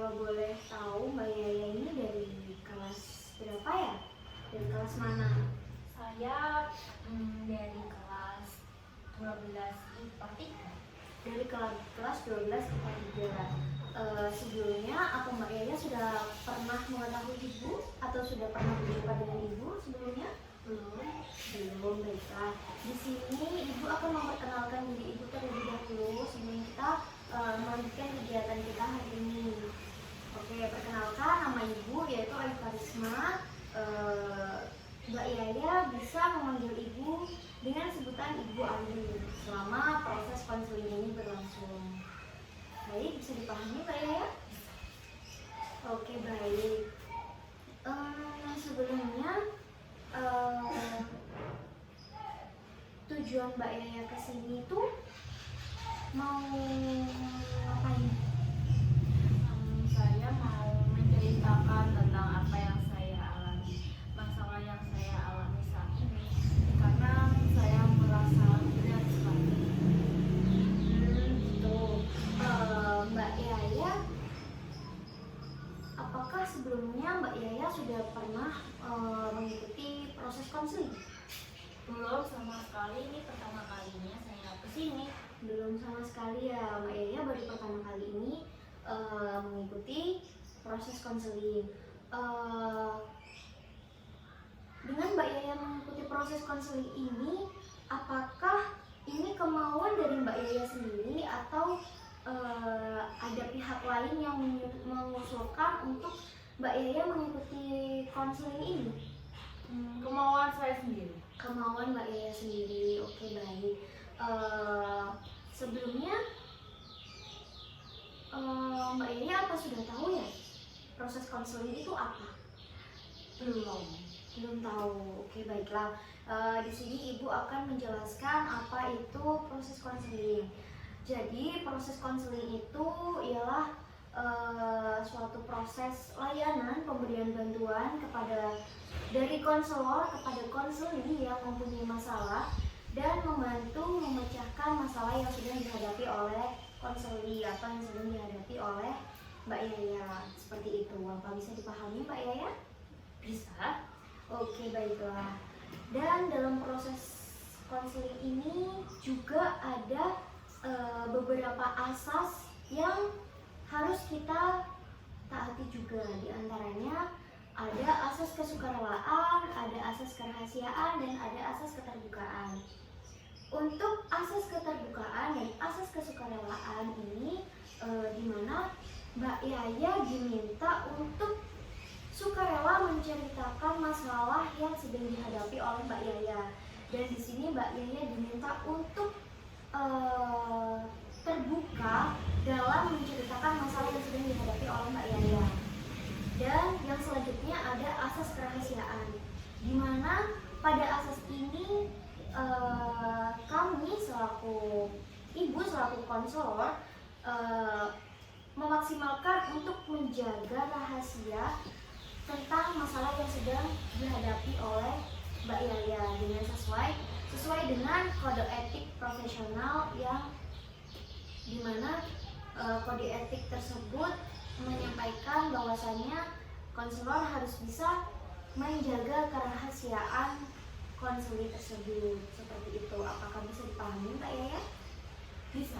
Kalau boleh tahu Mbak Yaya ini dari kelas berapa ya? Dari kelas mana? Saya dari kelas 12 IPA 3. Dari kelas 12 IPA 3. Sebelumnya apa Mbak Yaya sudah pernah mengetahui Ibu atau sudah pernah berjumpa dengan Ibu sebelumnya? Belum, baiklah. Di sini Ibu akan memperkenalkan diri Ibu terlebih dahulu sebelum kita melanjutkan kegiatan kita hari ini. Oke, perkenalkan nama Ibu yaitu Ayu Karisma. Mbak Yaya bisa memanggil Ibu dengan sebutan Ibu Ayu selama proses konseling ini berlangsung. Baik, bisa dipahami Mbak Yaya? Oke, baik. Sebelumnya tujuan Mbak Yaya kesini tuh mau ngapain? Saya mau menceritakan tentang apa yang saya alami, masalah yang saya alami saat ini, karena saya merasa berat sekali. Gitu. Mbak Yaya, apakah sebelumnya Mbak Yaya sudah pernah mengikuti proses konseling? Belum sama sekali, ini pertama kalinya saya kesini. Belum sama sekali ya, Mbak Yaya baru pertama kali ini mengikuti proses konseling. Dengan Mbak Yaya mengikuti proses konseling ini, apakah ini kemauan dari Mbak Yaya sendiri atau ada pihak lain yang mengusulkan untuk Mbak Yaya mengikuti konseling ini? Kemauan saya sendiri. Kemauan Mbak Yaya sendiri, oke baik. Sebelumnya Mbak Yaya apa sudah tahu ya proses konseling itu apa? Belum tahu. Oke baiklah. Di sini Ibu akan menjelaskan apa itu proses konseling. Jadi proses konseling itu ialah suatu proses layanan pemberian bantuan kepada dari konselor kepada konseli yang mempunyai masalah dan membantu memecahkan masalah yang sedang dihadapi oleh konseli atau yang sedang dihadapi oleh Mbak Yaya. Seperti itu. Apa bisa dipahami Mbak Yaya? Bisa. Oke baiklah. Dan dalam proses konseling ini juga ada beberapa asas yang harus kita taati juga. Di antaranya ada asas kesukarelaan, ada asas kerahasiaan, dan ada asas keterbukaan. Untuk asas keterbukaan dan asas kesukarelaan ini di mana Mbak Yaya diminta untuk sukarela menceritakan masalah yang sedang dihadapi oleh Mbak Yaya. Dan di sini Mbak Yaya diminta untuk terbuka dalam menceritakan masalah yang sedang dihadapi oleh Mbak Yaya. Dan yang selanjutnya ada asas kerahasiaan, di mana pada asas ini kami selaku ibu, selaku konselor memaksimalkan untuk menjaga rahasia tentang masalah yang sedang dihadapi oleh Mbak Yaya dengan sesuai dengan kode etik profesional yang dimana kode etik tersebut menyampaikan bahwasannya konselor harus bisa menjaga kerahasiaan konseli tersebut. Seperti itu. Apakah bisa dipahami Mbak Yaya? Bisa.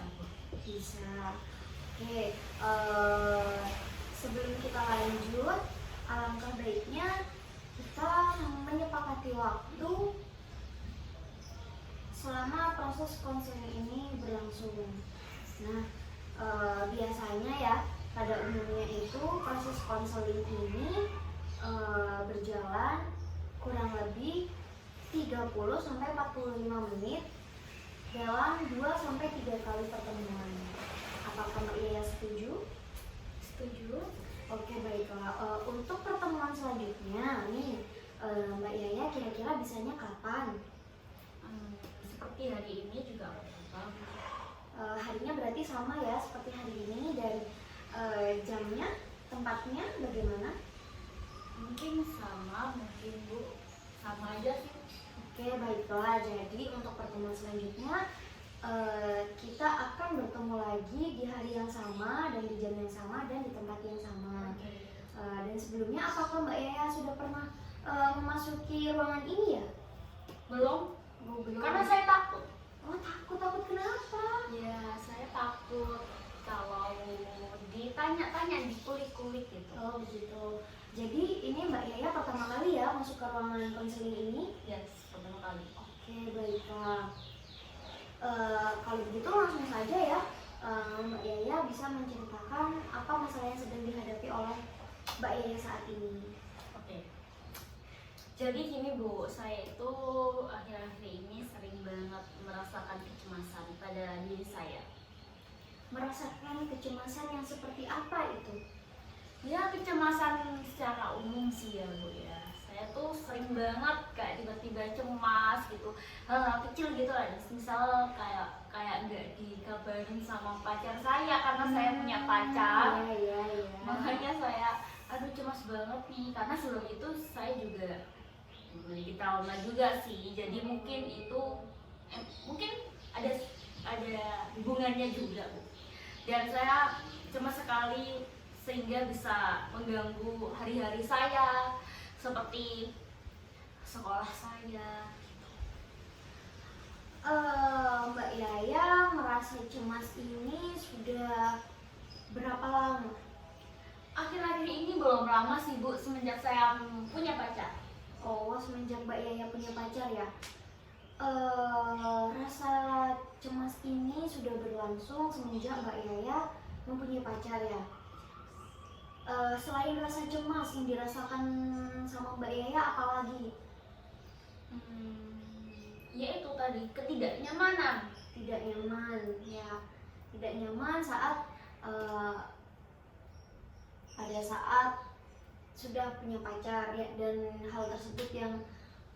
Bisa. Oke. Sebelum kita lanjut, alangkah baiknya kita menyepakati waktu selama proses konseling ini berlangsung. Nah, biasanya ya pada umumnya itu proses konseling ini berjalan kurang lebih 30-45 menit dalam 2-3 kali pertemuan. Apakah Mbak Yaya setuju? Setuju. Oke baiklah. Untuk pertemuan selanjutnya nih Mbak Yaya kira-kira bisanya kapan? Seperti hari ini juga apa? Harinya berarti sama ya seperti hari ini, dan jamnya, tempatnya bagaimana? Mungkin sama, mungkin Bu sama aja sih. Oke baiklah. Jadi untuk pertemuan selanjutnya kita akan bertemu lagi di hari yang sama dan di jam yang sama dan di tempat yang sama. baiklah. Dan sebelumnya apakah Mbak Yaya sudah pernah memasuki ruangan ini ya? Belum, Oh, belum. karena saya takut. Oh, takut kenapa? Ya, saya takut kalau ditanya-tanya, dikulik-kulik gitu. Oh begitu. Jadi ini Mbak Yaya pertama kali ya masuk ke ruangan konseling ini? Yes, pertama kali. Oke, baiklah. Kalau begitu langsung saja ya, Mbak Yaya bisa menceritakan apa masalah yang sedang dihadapi oleh Mbak Yaya saat ini. Oke. Jadi gini Bu, saya itu akhir-akhir ini sering banget merasakan kecemasan pada diri saya. Merasakan kecemasan yang seperti apa itu? Ya, kecemasan secara umum sih ya Bu ya. Saya tuh sering banget kayak tiba-tiba cemas gitu, hal-hal kecil gitu lah. Misal kayak nggak dikabarin sama pacar saya karena saya punya pacar. Iya. Makanya saya aduh cemas banget nih, karena sebelum itu saya juga memiliki trauma juga sih. Jadi mungkin itu mungkin ada hubungannya juga Bu. Dan saya cemas sekali sehingga bisa mengganggu hari-hari saya seperti sekolah saya. Mbak Yaya merasa cemas ini sudah berapa lama? Akhir-akhir ini belum lama sih Bu, semenjak saya punya pacar. Oh, semenjak Mbak Yaya punya pacar ya? Rasa cemas ini sudah berlangsung semenjak Mbak Yaya mempunyai pacar ya? Selain rasa cemas yang dirasakan sama Mbak Yaya, apalagi? Ya itu tadi, ketidaknyamanan. Tidak nyaman ya, tidak nyaman saat pada saat sudah punya pacar ya, dan hal tersebut yang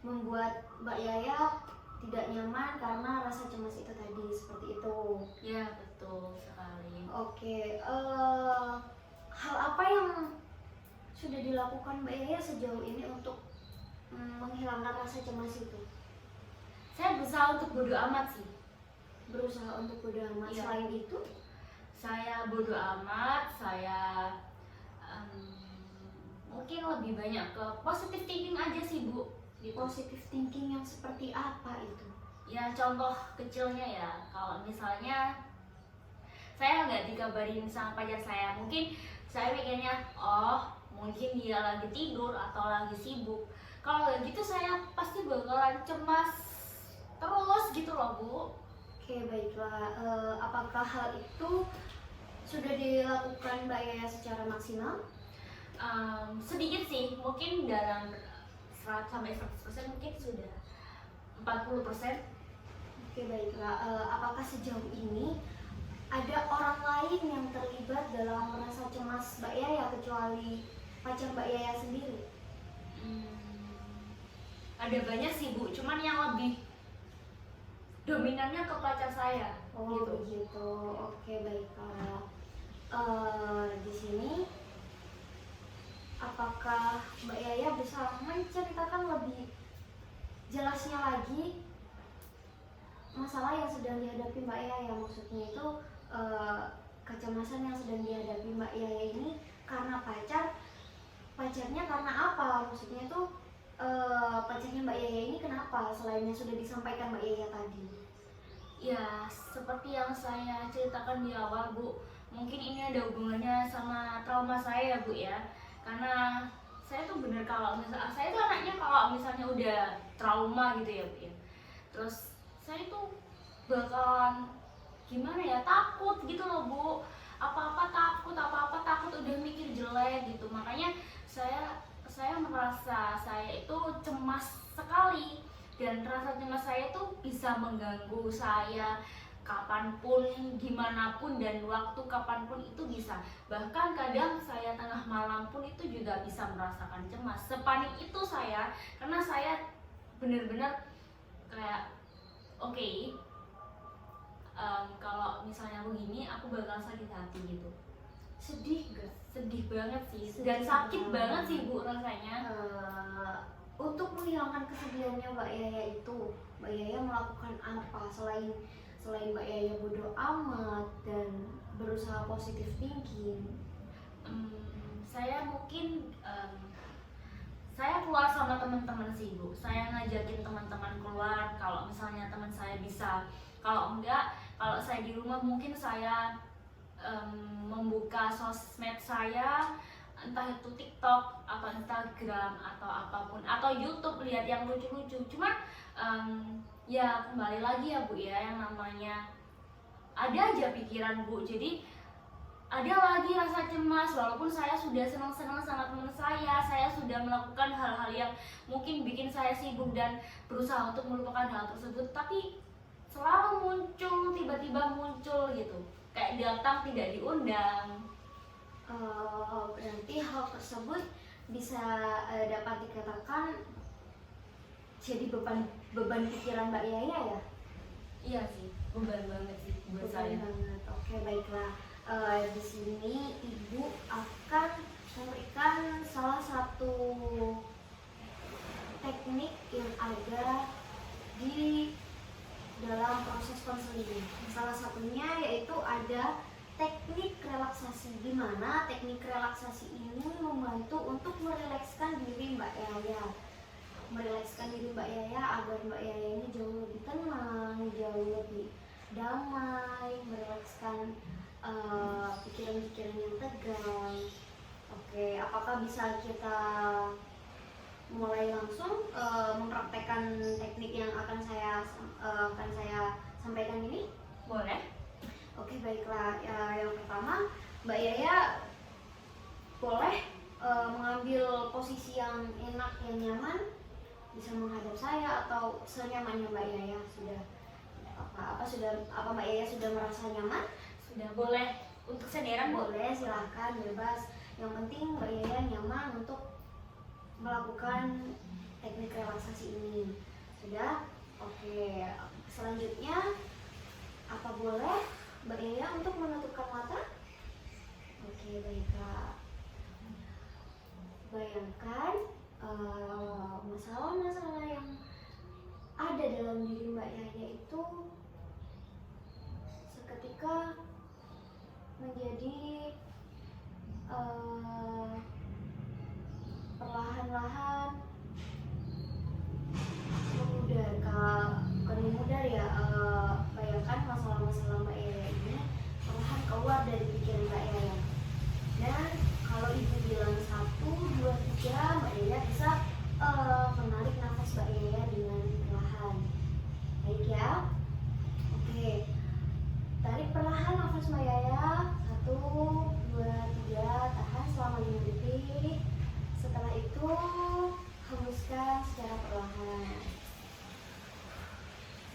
membuat Mbak Yaya tidak nyaman karena rasa cemas itu tadi, seperti itu. Ya betul sekali. Oke, hal apa yang sudah dilakukan Mbak Yaya sejauh ini untuk menghilangkan rasa cemas itu? Saya berusaha untuk bodo amat sih. Berusaha untuk bodo amat. Iya. Selain itu? Saya bodo amat, saya mungkin lebih banyak ke positive thinking aja sih Bu. Gitu. Positive thinking yang seperti apa itu? Ya contoh kecilnya ya, kalau misalnya saya nggak dikabarin sama pacar saya, mungkin saya mikirnya oh mungkin dia lagi tidur atau lagi sibuk. Kalau kayak gitu saya pasti bakalan cemas terus gitu loh Bu. Oke, baiklah. Apakah hal itu sudah dilakukan Mbak Yaya secara maksimal? Sedikit sih, mungkin dalam 100 sampai 100% mungkin sudah 40%. Oke, baiklah. Apakah sejauh ini ada orang lain yang terlibat dalam rasa cemas Mbak Yaya kecuali pacar Mbak Yaya sendiri? Ada banyak sih Bu, cuman yang lebih dominannya ke pacar saya. Oh Gitu. begitu. Oke, baiklah. Di sini apakah Mbak Yaya bisa menceritakan lebih jelasnya lagi masalah yang sedang dihadapi Mbak Yaya? Maksudnya itu kecemasan yang sedang dihadapi Mbak Yaya ini karena pacarnya karena apa? Maksudnya itu pacarnya Mbak Yaya ini kenapa? Selain yang sudah disampaikan Mbak Yaya tadi. Ya, seperti yang saya ceritakan di awal Bu, mungkin ini ada hubungannya sama trauma saya ya Bu ya. Karena saya tuh bener kalau misalnya saya tuh anaknya kalau misalnya udah trauma gitu ya Bu ya, terus saya tuh bakalan gimana ya, takut gitu loh Bu, apa-apa takut, udah mikir jelek gitu. Makanya saya merasa saya itu cemas sekali, dan rasa cemas saya tuh bisa mengganggu saya kapanpun, gimana pun, dan waktu kapanpun itu bisa. Bahkan kadang saya tengah malam pun itu juga bisa merasakan cemas. Sepanik itu saya, karena saya benar-benar kayak oke, kalau misalnya aku gini aku bakal sakit hati gitu. Sedih gak? Sedih banget sih, Sedih dan sakit banget. banget sih Bu rasanya. Untuk menghilangkan kesedihannya Mbak Yaya itu, Mbak Yaya melakukan apa selain Mbak Yaya bodo amat dan berusaha positive thinking? Saya mungkin mungkin saya keluar sama teman-teman sih Bu. Saya ngajakin teman-teman keluar kalau misalnya teman saya bisa. Kalau enggak, kalau saya di rumah mungkin saya membuka sosmed saya, entah itu TikTok atau Instagram atau apapun, atau YouTube, lihat yang lucu-lucu. Cuma ya kembali lagi ya Bu ya, yang namanya ada aja pikiran Bu. Jadi ada lagi rasa cemas, walaupun saya sudah senang-senang sama teman saya sudah melakukan hal-hal yang mungkin bikin saya sibuk dan berusaha untuk melupakan hal tersebut, tapi selalu muncul, tiba-tiba muncul gitu, kayak datang tidak diundang. Berarti hal tersebut bisa dapat dikatakan jadi beban pikiran Mbak Yaya ya? Iya sih, beban banget sih buat saya. Banget. Oke, baiklah. Di sini Ibu akan memberikan salah satu teknik yang ada di dalam proses konseling. Salah satunya yaitu ada teknik relaksasi, di mana teknik relaksasi ini membantu untuk merilekskan diri Mbak Yaya. Merilekskan diri Mbak Yaya agar Mbak Yaya ini jauh lebih tenang, jauh lebih damai, merilekskan pikiran-pikiran yang tegang. Oke, apakah bisa kita mulai langsung mempraktekkan teknik yang akan saya sampaikan ini? Boleh? Oke, baiklah. Yang pertama, Mbak Yaya boleh mengambil posisi yang enak, yang nyaman, bisa menghadap saya atau senyamannya Mbak Yaya. Apa Mbak Yaya sudah merasa nyaman? Sudah. Boleh untuk senderan Bu? Boleh, silahkan, bebas. Yang penting Mbak Yaya nyaman untuk melakukan teknik relaksasi ini. Sudah? Oke. Selanjutnya, apa boleh Mbak Yaya untuk menutupkan mata? Oke, baiklah. Bayangkan masalah-masalah yang ada dalam diri Mbak Yaya itu seketika menjadi perlahan-lahan memudar. Bukan memudar ya, bayangkan masalah-masalah Mbak Yaya ini perlahan keluar dari pikiran Mbak Yaya. Dan kalau Ibu bilang 1, 2, 3, Mbak Yaya bisa menarik nafas Mbak Yaya dengan perlahan. Baik ya. Oke. Tarik perlahan nafas Mbak Yaya. 1, 2, 3, tahan selama 5 detik. Setelah itu hembuskan secara perlahan.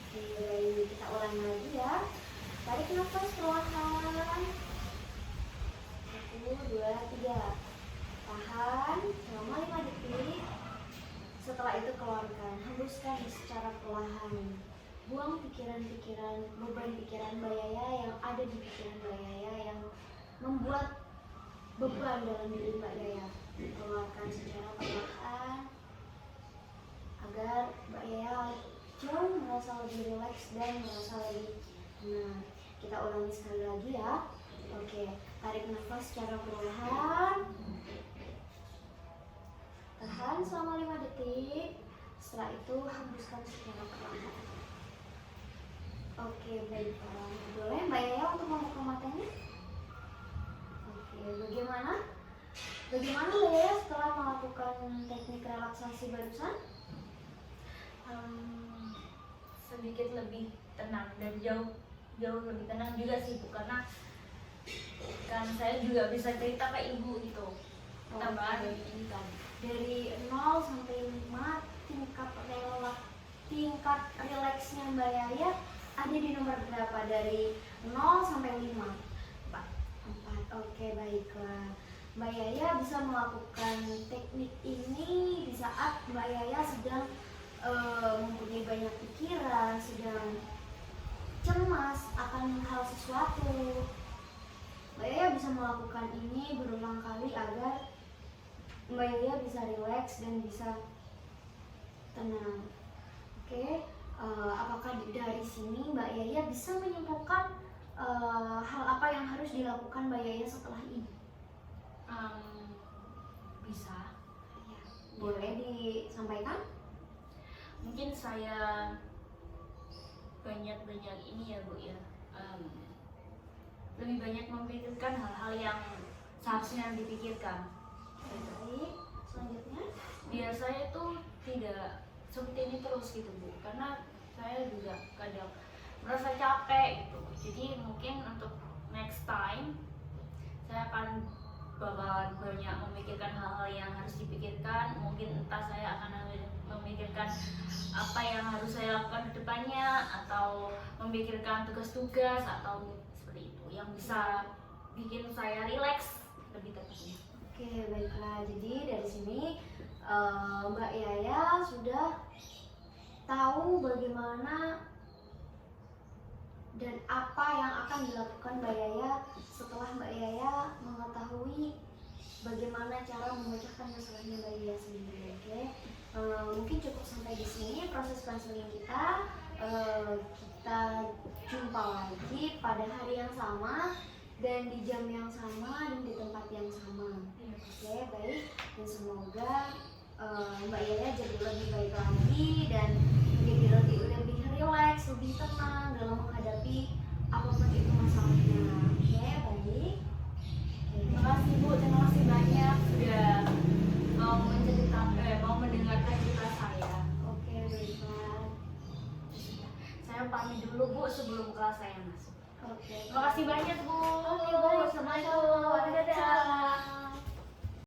Oke, kita ulangi lagi ya. Tarik nafas perlahan. 1, 2, 3. Tahan selama 5 detik. Setelah itu keluarkan, hembuskan secara perlahan. Buang pikiran-pikiran, beban pikiran Mbak Yaya yang ada di pikiran Mbak Yaya yang membuat beban dalam diri Mbak Yaya. Keluarkan secara perlahan agar Mbak Yaya jauh merasa lebih rileks dan merasa lebih tenang. Kita ulangi sekali lagi ya. Oke, tarik nafas secara perlahan. Tahan selama 5 detik. Setelah itu hembuskan secara perlahan. Oke, baiklah. Boleh Mbak Yaya untuk membuka matanya? Oke, bagaimana? Bagaimana Mbak Yaya setelah melakukan teknik relaksasi barusan? Sedikit lebih tenang dan jauh lebih tenang juga sih Bu, karena kan saya juga bisa cerita ke Ibu gitu. Tambahan ini kan dari 0 sampai 5 tingkat rileksnya Mbak Yaya ada di nomor berapa? Dari 0 sampai 5? 4. Oke, baiklah. Mbak Yaya bisa melakukan teknik ini di saat Mbak Yaya sedang mempunyai banyak pikiran, sedang cemas akan hal sesuatu. Mbak Yaya bisa melakukan ini berulang kali agar Mbak Yaya bisa rileks dan bisa tenang. Oke, apakah dari sini Mbak Yaya bisa menyimpulkan hal apa yang harus dilakukan Mbak Yaya setelah ini? bisa. Ya, boleh disampaikan? Mungkin saya banyak ini ya Bu ya, lebih banyak memikirkan hal-hal yang seharusnya dipikirkan. Baik, selanjutnya. Biar saya tuh tidak seperti ini terus gitu Bu, karena saya juga kadang merasa capek gitu. Jadi mungkin untuk next time saya akan bakalan banyak memikirkan hal-hal yang harus dipikirkan. Mungkin entah saya akan memikirkan apa yang harus saya lakukan ke depannya, atau memikirkan tugas-tugas atau seperti itu yang bisa bikin saya rileks lebih tepatnya. Oke, baiklah. Jadi dari sini Mbak Yaya sudah tahu bagaimana dan apa yang akan dilakukan Mbak Yaya setelah Mbak Yaya mengetahui bagaimana cara memecahkan masalahnya Mbak Yaya sendiri. Oke, mungkin cukup sampai di sini proses konseling kita. Kita jumpa lagi pada hari yang sama dan di jam yang sama dan di tempat yang sama. Oke, baik. Dan semoga Mbak Yaya jadi lebih baik lagi dan menjadi lebih rileks, lebih tenang dalam menghadapi apapun itu masalahnya. Oke, baik. Terima kasih Bu, terima kasih banyak sudah mau mendengarkan cerita saya. Oke, baiklah. Saya pamit dulu Bu sebelum kelas saya masuk. Oke. Terima kasih banyak Bu. Oke, baik. Assalamualaikum. Dadah.